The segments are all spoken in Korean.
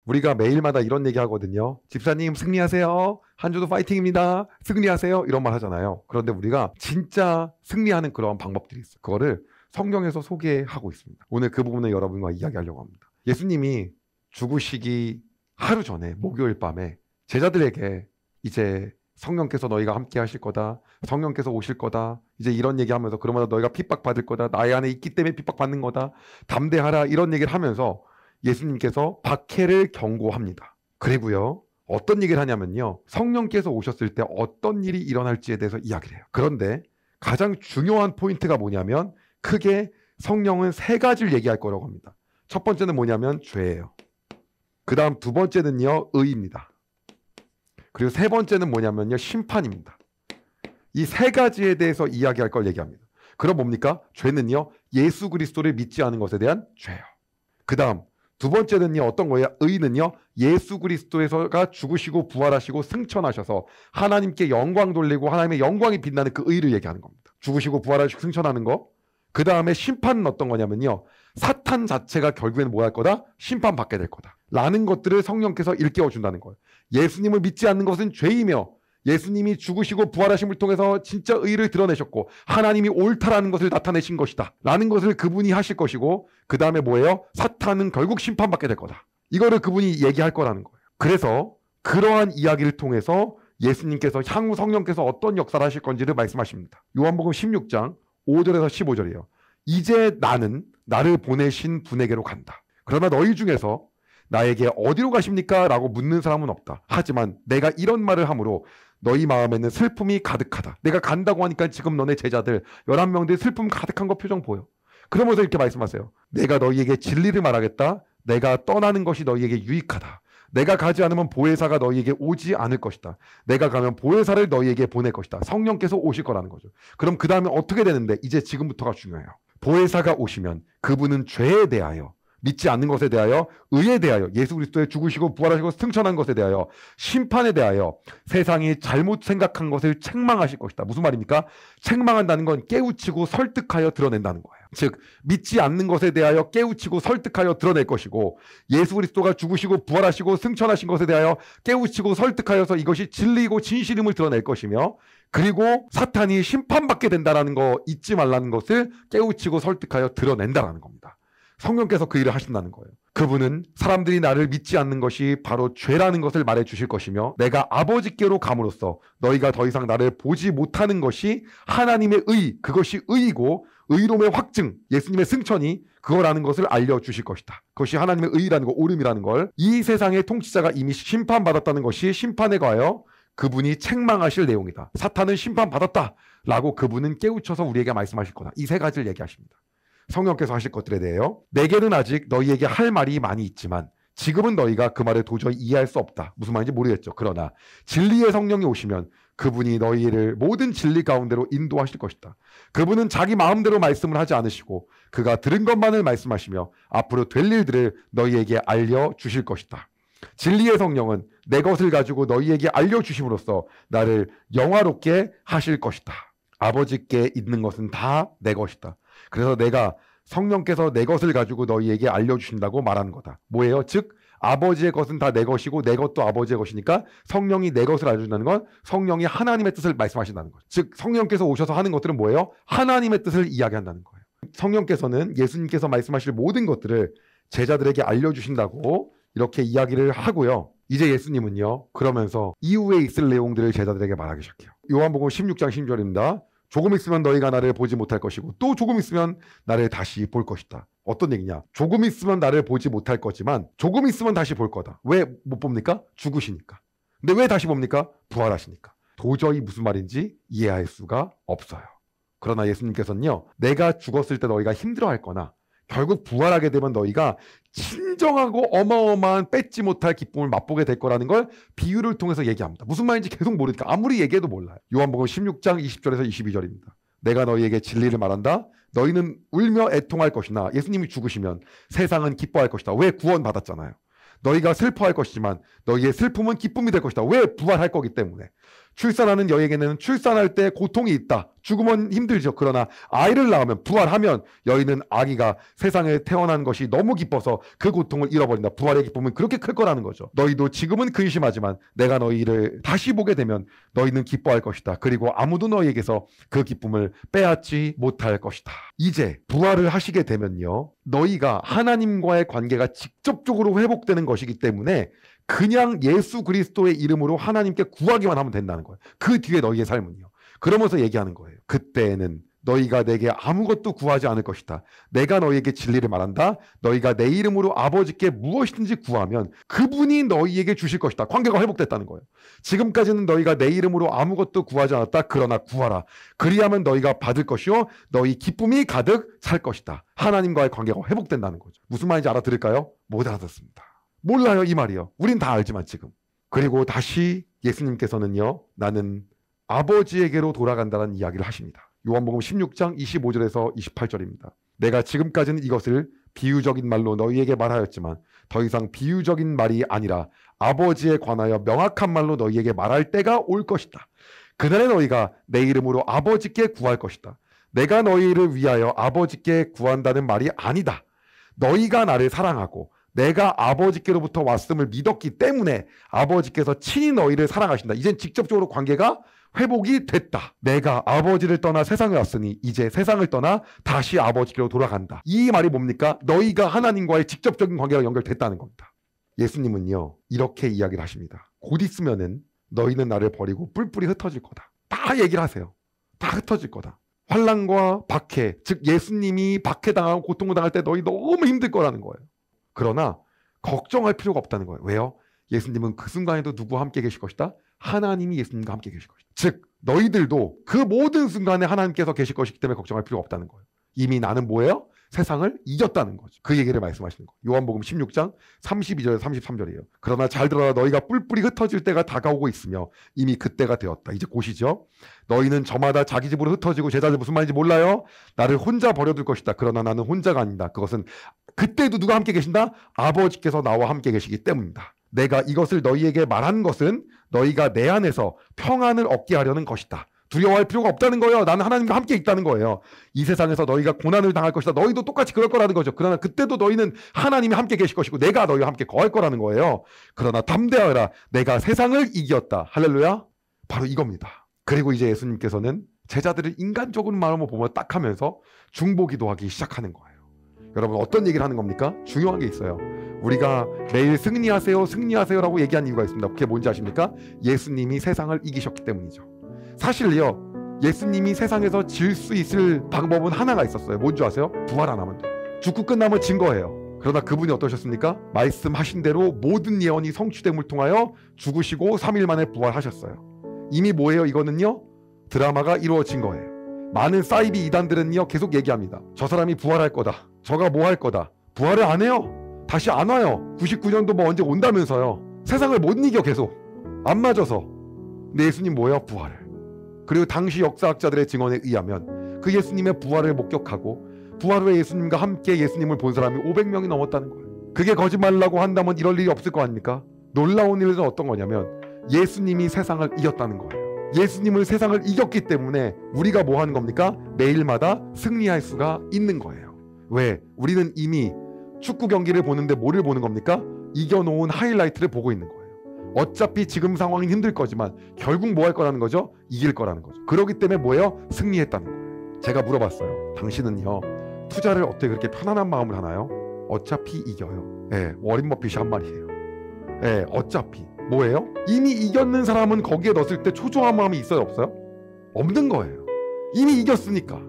우리가 매일마다 이런 얘기 하거든요. 집사님 승리하세요. 한 주도 파이팅입니다. 승리하세요. 이런 말 하잖아요. 그런데 우리가 진짜 승리하는 그런 방법들이 있어요. 그거를 성경에서 소개하고 있습니다. 오늘 그 부분을 여러분과 이야기하려고 합니다. 예수님이 죽으시기 하루 전에 목요일 밤에 제자들에게 이제 성령께서 너희가 함께 하실 거다. 성령께서 오실 거다. 이제 이런 얘기하면서 그러면 너희가 핍박받을 거다. 나의 안에 있기 때문에 핍박받는 거다. 담대하라. 이런 얘기를 하면서 예수님께서 박해를 경고합니다. 그리고요. 어떤 얘기를 하냐면요. 성령께서 오셨을 때 어떤 일이 일어날지에 대해서 이야기를 해요. 그런데 가장 중요한 포인트가 뭐냐면 크게 성령은 세 가지를 얘기할 거라고 합니다. 첫 번째는 뭐냐면 죄예요. 그 다음 두 번째는요. 의입니다. 그리고 세 번째는 뭐냐면요. 심판입니다. 이 세 가지에 대해서 이야기할 걸 얘기합니다. 그럼 뭡니까? 죄는요. 예수 그리스도를 믿지 않은 것에 대한 죄예요. 그 다음 두 번째는요. 어떤 거예요? 의는요. 예수 그리스도가 죽으시고 부활하시고 승천하셔서 하나님께 영광 돌리고 하나님의 영광이 빛나는 그 의를 얘기하는 겁니다. 죽으시고 부활하시고 승천하는 거. 그 다음에 심판은 어떤 거냐면요. 사탄 자체가 결국에는 뭐 할 거다? 심판받게 될 거다. 라는 것들을 성령께서 일깨워 준다는 거예요. 예수님을 믿지 않는 것은 죄이며 예수님이 죽으시고 부활하심을 통해서 진짜 의를 드러내셨고 하나님이 옳다라는 것을 나타내신 것이다. 라는 것을 그분이 하실 것이고 그 다음에 뭐예요? 사탄은 결국 심판받게 될 거다. 이거를 그분이 얘기할 거라는 거예요. 그래서 그러한 이야기를 통해서 예수님께서 향후 성령께서 어떤 역사를 하실 건지를 말씀하십니다. 요한복음 16장 5절에서 15절이에요. 이제 나는 나를 보내신 분에게로 간다. 그러나 너희 중에서 나에게 어디로 가십니까? 라고 묻는 사람은 없다. 하지만 내가 이런 말을 함으로 너희 마음에는 슬픔이 가득하다. 내가 간다고 하니까 지금 너네 제자들 11명들이 슬픔 가득한 거 표정 보여. 그러면서 이렇게 말씀하세요. 내가 너희에게 진리를 말하겠다. 내가 떠나는 것이 너희에게 유익하다. 내가 가지 않으면 보혜사가 너희에게 오지 않을 것이다. 내가 가면 보혜사를 너희에게 보낼 것이다. 성령께서 오실 거라는 거죠. 그럼 그 다음에 어떻게 되는데? 이제 지금부터가 중요해요. 보혜사가 오시면 그분은 죄에 대하여 믿지 않는 것에 대하여 의에 대하여 예수 그리스도의 죽으시고 부활하시고 승천한 것에 대하여 심판에 대하여 세상이 잘못 생각한 것을 책망하실 것이다. 무슨 말입니까? 책망한다는 건 깨우치고 설득하여 드러낸다는 거예요. 즉 믿지 않는 것에 대하여 깨우치고 설득하여 드러낼 것이고 예수 그리스도가 죽으시고 부활하시고 승천하신 것에 대하여 깨우치고 설득하여서 이것이 진리이고 진실임을 드러낼 것이며 그리고 사탄이 심판받게 된다는 거 잊지 말라는 것을 깨우치고 설득하여 드러낸다는 겁니다. 성령께서 그 일을 하신다는 거예요. 그분은 사람들이 나를 믿지 않는 것이 바로 죄라는 것을 말해 주실 것이며 내가 아버지께로 감으로써 너희가 더 이상 나를 보지 못하는 것이 하나님의 의, 그것이 의이고 의로움의 확증, 예수님의 승천이 그거라는 것을 알려주실 것이다. 그것이 하나님의 의라는 거, 옳음이라는 걸 이 세상의 통치자가 이미 심판받았다는 것이 심판에 가하여 그분이 책망하실 내용이다. 사탄은 심판받았다 라고 그분은 깨우쳐서 우리에게 말씀하실 거다. 이 세 가지를 얘기하십니다. 성령께서 하실 것들에 대해요. 내게는 아직 너희에게 할 말이 많이 있지만 지금은 너희가 그 말을 도저히 이해할 수 없다. 무슨 말인지 모르겠죠. 그러나 진리의 성령이 오시면 그분이 너희를 모든 진리 가운데로 인도하실 것이다. 그분은 자기 마음대로 말씀을 하지 않으시고 그가 들은 것만을 말씀하시며 앞으로 될 일들을 너희에게 알려주실 것이다. 진리의 성령은 내 것을 가지고 너희에게 알려주심으로써 나를 영화롭게 하실 것이다. 아버지께 있는 것은 다 내 것이다. 그래서 내가 성령께서 내 것을 가지고 너희에게 알려주신다고 말하는 거다. 뭐예요? 즉 아버지의 것은 다 내 것이고 내 것도 아버지의 것이니까 성령이 내 것을 알려준다는 건 성령이 하나님의 뜻을 말씀하신다는 거죠. 즉 성령께서 오셔서 하는 것들은 뭐예요? 하나님의 뜻을 이야기한다는 거예요. 성령께서는 예수님께서 말씀하실 모든 것들을 제자들에게 알려주신다고 이렇게 이야기를 하고요. 이제 예수님은요. 그러면서 이후에 있을 내용들을 제자들에게 말하기 시작해요. 요한복음 16장 10절입니다. 조금 있으면 너희가 나를 보지 못할 것이고 또 조금 있으면 나를 다시 볼 것이다. 어떤 얘기냐? 조금 있으면 나를 보지 못할 거지만 조금 있으면 다시 볼 거다. 왜 못 봅니까? 죽으시니까. 근데 왜 다시 봅니까? 부활하시니까. 도저히 무슨 말인지 이해할 수가 없어요. 그러나 예수님께서는요. 내가 죽었을 때 너희가 힘들어할 거나 결국 부활하게 되면 너희가 진정하고 어마어마한 뺏지 못할 기쁨을 맛보게 될 거라는 걸 비유를 통해서 얘기합니다. 무슨 말인지 계속 모르니까 아무리 얘기해도 몰라요. 요한복음 16장 20절에서 22절입니다. 내가 너희에게 진리를 말한다. 너희는 울며 애통할 것이나 예수님이 죽으시면 세상은 기뻐할 것이다. 왜? 구원받았잖아요. 너희가 슬퍼할 것이지만 너희의 슬픔은 기쁨이 될 것이다. 왜? 부활할 거기 때문에. 출산하는 여에게는 출산할 때 고통이 있다. 죽으면 힘들죠. 그러나 아이를 낳으면, 부활하면 여인은 아기가 세상에 태어난 것이 너무 기뻐서 그 고통을 잃어버린다. 부활의 기쁨은 그렇게 클 거라는 거죠. 너희도 지금은 근심하지만 내가 너희를 다시 보게 되면 너희는 기뻐할 것이다. 그리고 아무도 너희에게서 그 기쁨을 빼앗지 못할 것이다. 이제 부활을 하시게 되면요, 너희가 하나님과의 관계가 직접적으로 회복되는 것이기 때문에 그냥 예수 그리스도의 이름으로 하나님께 구하기만 하면 된다는 거예요. 그 뒤에 너희의 삶은요. 그러면서 얘기하는 거예요. 그때는 너희가 내게 아무것도 구하지 않을 것이다. 내가 너희에게 진리를 말한다. 너희가 내 이름으로 아버지께 무엇이든지 구하면 그분이 너희에게 주실 것이다. 관계가 회복됐다는 거예요. 지금까지는 너희가 내 이름으로 아무것도 구하지 않았다. 그러나 구하라. 그리하면 너희가 받을 것이요 너희 기쁨이 가득 찰 것이다. 하나님과의 관계가 회복된다는 거죠. 무슨 말인지 알아들을까요? 못 알아듣습니다. 몰라요, 이 말이요. 우린 다 알지만 지금. 그리고 다시 예수님께서는요, 나는 아버지에게로 돌아간다는 이야기를 하십니다. 요한복음 16장 25절에서 28절입니다. 내가 지금까지는 이것을 비유적인 말로 너희에게 말하였지만 더 이상 비유적인 말이 아니라 아버지에 관하여 명확한 말로 너희에게 말할 때가 올 것이다. 그날에 너희가 내 이름으로 아버지께 구할 것이다. 내가 너희를 위하여 아버지께 구한다는 말이 아니다. 너희가 나를 사랑하고 내가 아버지께로부터 왔음을 믿었기 때문에 아버지께서 친히 너희를 사랑하신다. 이젠 직접적으로 관계가 회복이 됐다. 내가 아버지를 떠나 세상에 왔으니 이제 세상을 떠나 다시 아버지께로 돌아간다. 이 말이 뭡니까? 너희가 하나님과의 직접적인 관계가 연결됐다는 겁니다. 예수님은요, 이렇게 이야기를 하십니다. 곧 있으면은 너희는 나를 버리고 뿔뿔이 흩어질 거다. 다 얘기를 하세요. 다 흩어질 거다. 환난과 박해, 즉 예수님이 박해당하고 고통을 당할 때 너희 너무 힘들 거라는 거예요. 그러나 걱정할 필요가 없다는 거예요. 왜요? 예수님은 그 순간에도 누구와 함께 계실 것이다? 하나님이 예수님과 함께 계실 것이다. 즉 너희들도 그 모든 순간에 하나님께서 계실 것이기 때문에 걱정할 필요가 없다는 거예요. 이미 나는 뭐예요? 세상을 이겼다는 거죠. 그 얘기를 말씀하시는 거예요. 요한복음 16장 32절에서 33절이에요. 그러나 잘 들어라. 너희가 뿔뿔이 흩어질 때가 다가오고 있으며 이미 그때가 되었다. 이제 곧이죠. 너희는 저마다 자기 집으로 흩어지고 제자들 무슨 말인지 몰라요? 나를 혼자 버려둘 것이다. 그러나 나는 혼자가 아니다. 그것은 그때도 누가 함께 계신다? 아버지께서 나와 함께 계시기 때문이다. 내가 이것을 너희에게 말한 것은 너희가 내 안에서 평안을 얻게 하려는 것이다. 두려워할 필요가 없다는 거예요. 나는 하나님과 함께 있다는 거예요. 이 세상에서 너희가 고난을 당할 것이다. 너희도 똑같이 그럴 거라는 거죠. 그러나 그때도 너희는 하나님이 함께 계실 것이고 내가 너희와 함께 거할 거라는 거예요. 그러나 담대하라. 내가 세상을 이겼다. 할렐루야. 바로 이겁니다. 그리고 이제 예수님께서는 제자들을 인간적인 마음으로 보면 딱 하면서 중보기도하기 시작하는 거예요. 여러분 어떤 얘기를 하는 겁니까? 중요한 게 있어요. 우리가 매일 승리하세요 승리하세요라고 얘기한 이유가 있습니다. 그게 뭔지 아십니까? 예수님이 세상을 이기셨기 때문이죠. 사실요, 예수님이 세상에서 질 수 있을 방법은 하나가 있었어요. 뭔지 아세요? 부활 안 하면 돼요. 죽고 끝나면 진 거예요. 그러나 그분이 어떠셨습니까? 말씀하신 대로 모든 예언이 성취됨을 통하여 죽으시고 3일 만에 부활하셨어요. 이미 뭐예요? 이거는요, 드라마가 이루어진 거예요. 많은 사이비 이단들은요 계속 얘기합니다. 저 사람이 부활할 거다. 저가 뭐 할 거다. 부활을 안 해요. 다시 안 와요. 99년도 뭐 언제 온다면서요. 세상을 못 이겨. 계속 안 맞아서. 근데 예수님 뭐예요? 부활을. 그리고 당시 역사학자들의 증언에 의하면 그 예수님의 부활을 목격하고 부활 후에 예수님과 함께 예수님을 본 사람이 500명이 넘었다는 거예요. 그게 거짓말이라고 한다면 이럴 일이 없을 거 아닙니까? 놀라운 일은 어떤 거냐면 예수님이 세상을 이겼다는 거예요. 예수님을 세상을 이겼기 때문에 우리가 뭐 하는 겁니까? 매일마다 승리할 수가 있는 거예요. 왜? 우리는 이미 축구 경기를 보는데 뭐를 보는 겁니까? 이겨놓은 하이라이트를 보고 있는 거예요. 어차피 지금 상황은 힘들 거지만 결국 뭐 할 거라는 거죠? 이길 거라는 거죠. 그렇기 때문에 뭐예요? 승리했다는 거예요. 제가 물어봤어요. 당신은요, 투자를 어떻게 그렇게 편안한 마음을 하나요? 어차피 이겨요. 워린 버핏이 한 말이에요. 어차피. 뭐예요? 이미 이겼는 사람은 거기에 넣었을 때 초조한 마음이 있어요? 없어요? 없는 거예요. 이미 이겼으니까.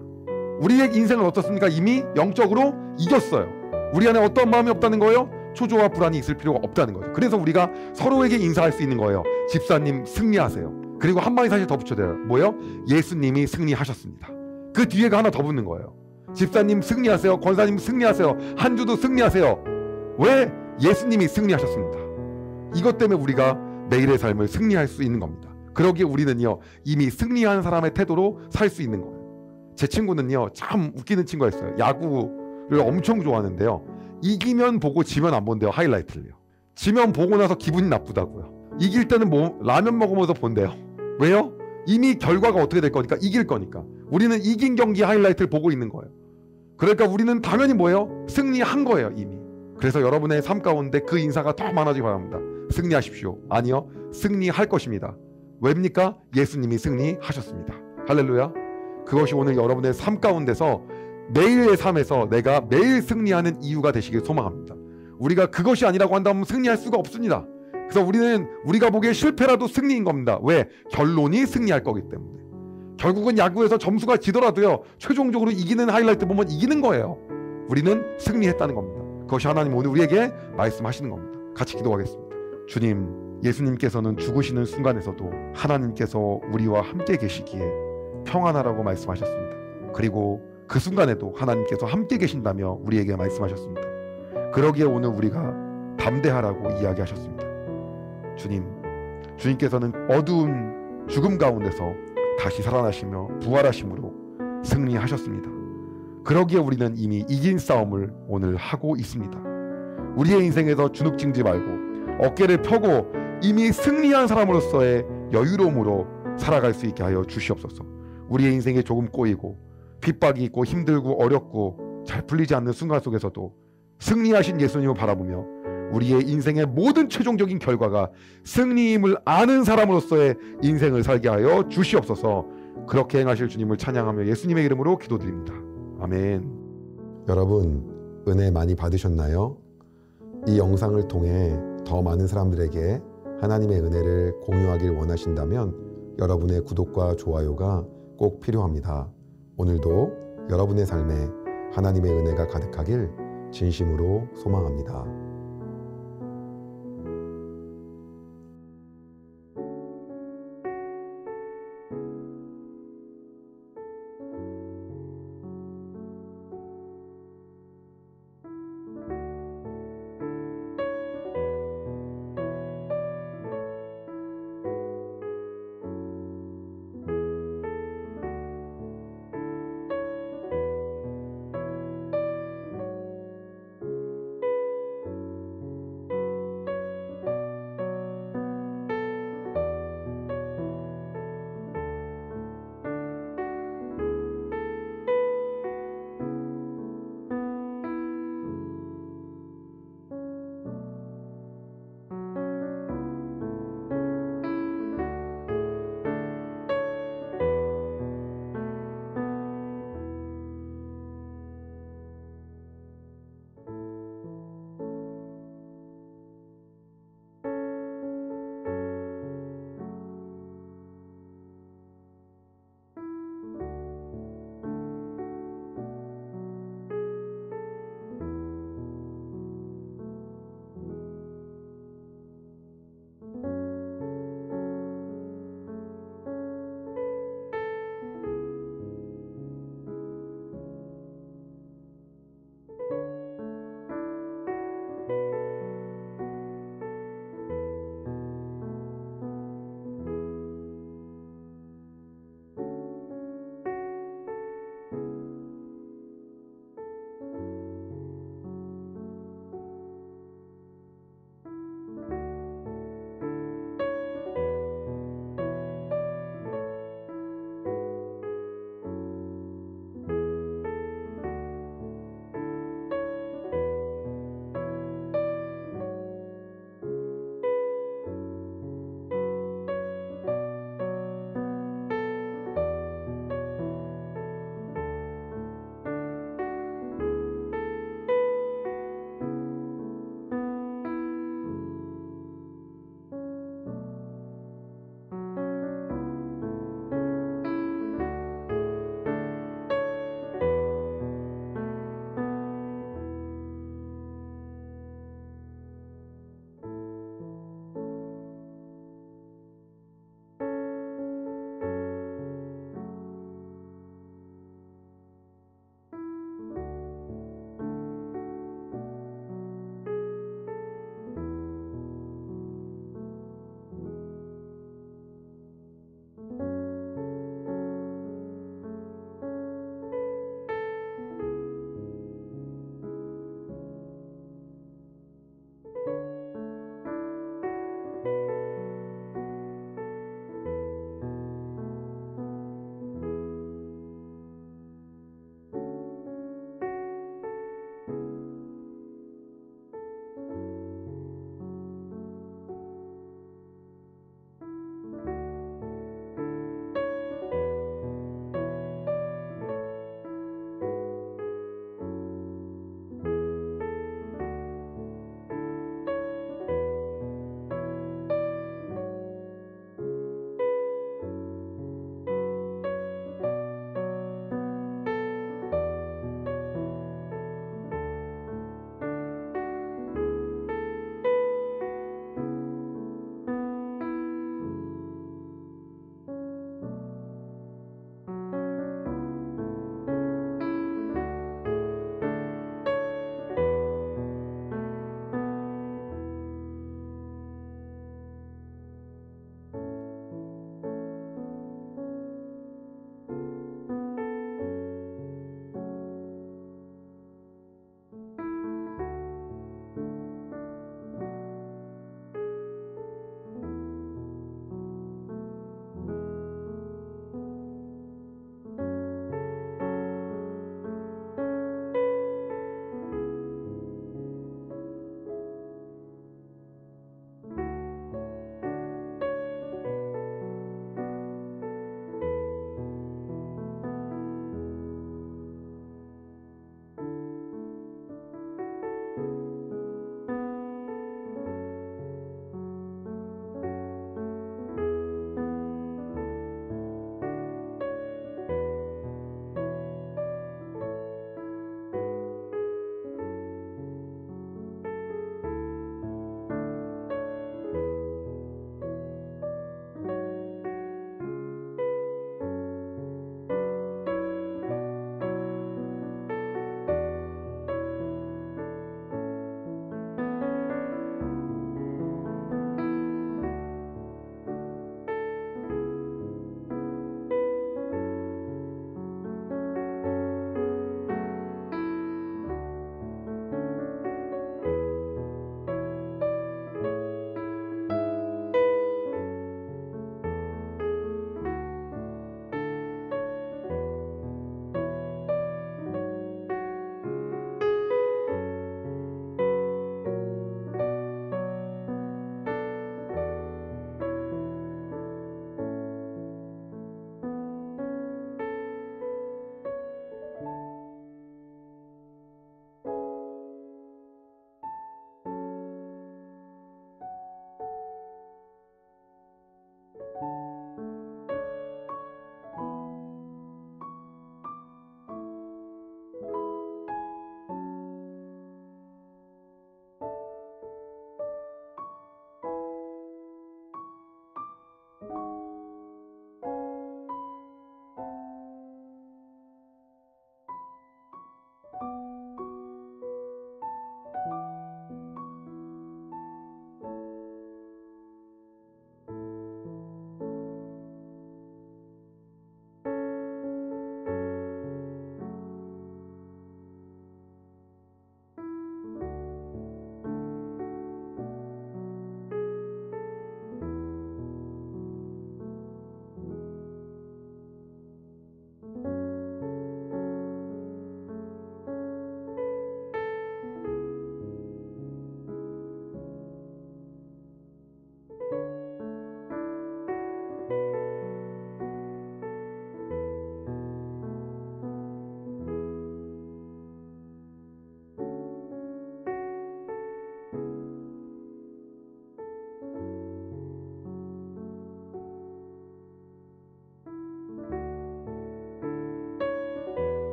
우리의 인생은 어떻습니까? 이미 영적으로 이겼어요. 우리 안에 어떤 마음이 없다는 거예요? 초조와 불안이 있을 필요가 없다는 거죠. 그래서 우리가 서로에게 인사할 수 있는 거예요. 집사님 승리하세요. 그리고 한 마디 사실 더 붙여줘요. 뭐예요? 예수님이 승리하셨습니다. 그 뒤에가 하나 더 붙는 거예요. 집사님 승리하세요. 권사님 승리하세요. 한 주도 승리하세요. 왜? 예수님이 승리하셨습니다. 이것 때문에 우리가 매일의 삶을 승리할 수 있는 겁니다. 그러기에 우리는요, 이미 승리한 사람의 태도로 살 수 있는 거예요. 제 친구는요, 참 웃기는 친구가 있어요. 야구를 엄청 좋아하는데요, 이기면 보고 지면 안 본대요. 하이라이트를요. 지면 보고 나서 기분이 나쁘다고요. 이길 때는 뭐 라면 먹으면서 본대요. 왜요? 이미 결과가 어떻게 될 거니까? 이길 거니까. 우리는 이긴 경기 하이라이트를 보고 있는 거예요. 그러니까 우리는 당연히 뭐예요? 승리한 거예요, 이미. 그래서 여러분의 삶 가운데 그 인사가 더 많아지기 바랍니다. 승리하십시오. 아니요, 승리할 것입니다. 왜입니까? 예수님이 승리하셨습니다. 할렐루야. 그것이 오늘 여러분의 삶 가운데서 매일의 삶에서 내가 매일 승리하는 이유가 되시길 소망합니다. 우리가 그것이 아니라고 한다면 승리할 수가 없습니다. 그래서 우리가 보기에 실패라도 승리인 겁니다. 왜? 결론이 승리할 거기 때문에. 결국은 야구에서 점수가 지더라도요, 최종적으로 이기는 하이라이트 보면 이기는 거예요. 우리는 승리했다는 겁니다. 그것이 하나님 오늘 우리에게 말씀하시는 겁니다. 같이 기도하겠습니다. 주님, 예수님께서는 죽으시는 순간에서도 하나님께서 우리와 함께 계시기에 평안하라고 말씀하셨습니다. 그리고 그 순간에도 하나님께서 함께 계신다며 우리에게 말씀하셨습니다. 그러기에 오늘 우리가 담대하라고 이야기하셨습니다. 주님께서는 어두운 죽음 가운데서 다시 살아나시며 부활하심으로 승리하셨습니다. 그러기에 우리는 이미 이긴 싸움을 오늘 하고 있습니다. 우리의 인생에서 주눅증지 말고 어깨를 펴고 이미 승리한 사람으로서의 여유로움으로 살아갈 수 있게 하여 주시옵소서. 우리의 인생에 조금 꼬이고 핍박이 있고 힘들고 어렵고 잘 풀리지 않는 순간 속에서도 승리하신 예수님을 바라보며 우리의 인생의 모든 최종적인 결과가 승리임을 아는 사람으로서의 인생을 살게 하여 주시옵소서. 그렇게 행하실 주님을 찬양하며 예수님의 이름으로 기도드립니다. 아멘. 여러분, 은혜 많이 받으셨나요? 이 영상을 통해 더 많은 사람들에게 하나님의 은혜를 공유하길 원하신다면 여러분의 구독과 좋아요가 꼭 필요합니다. 오늘도 여러분의 삶에 하나님의 은혜가 가득하길 진심으로 소망합니다.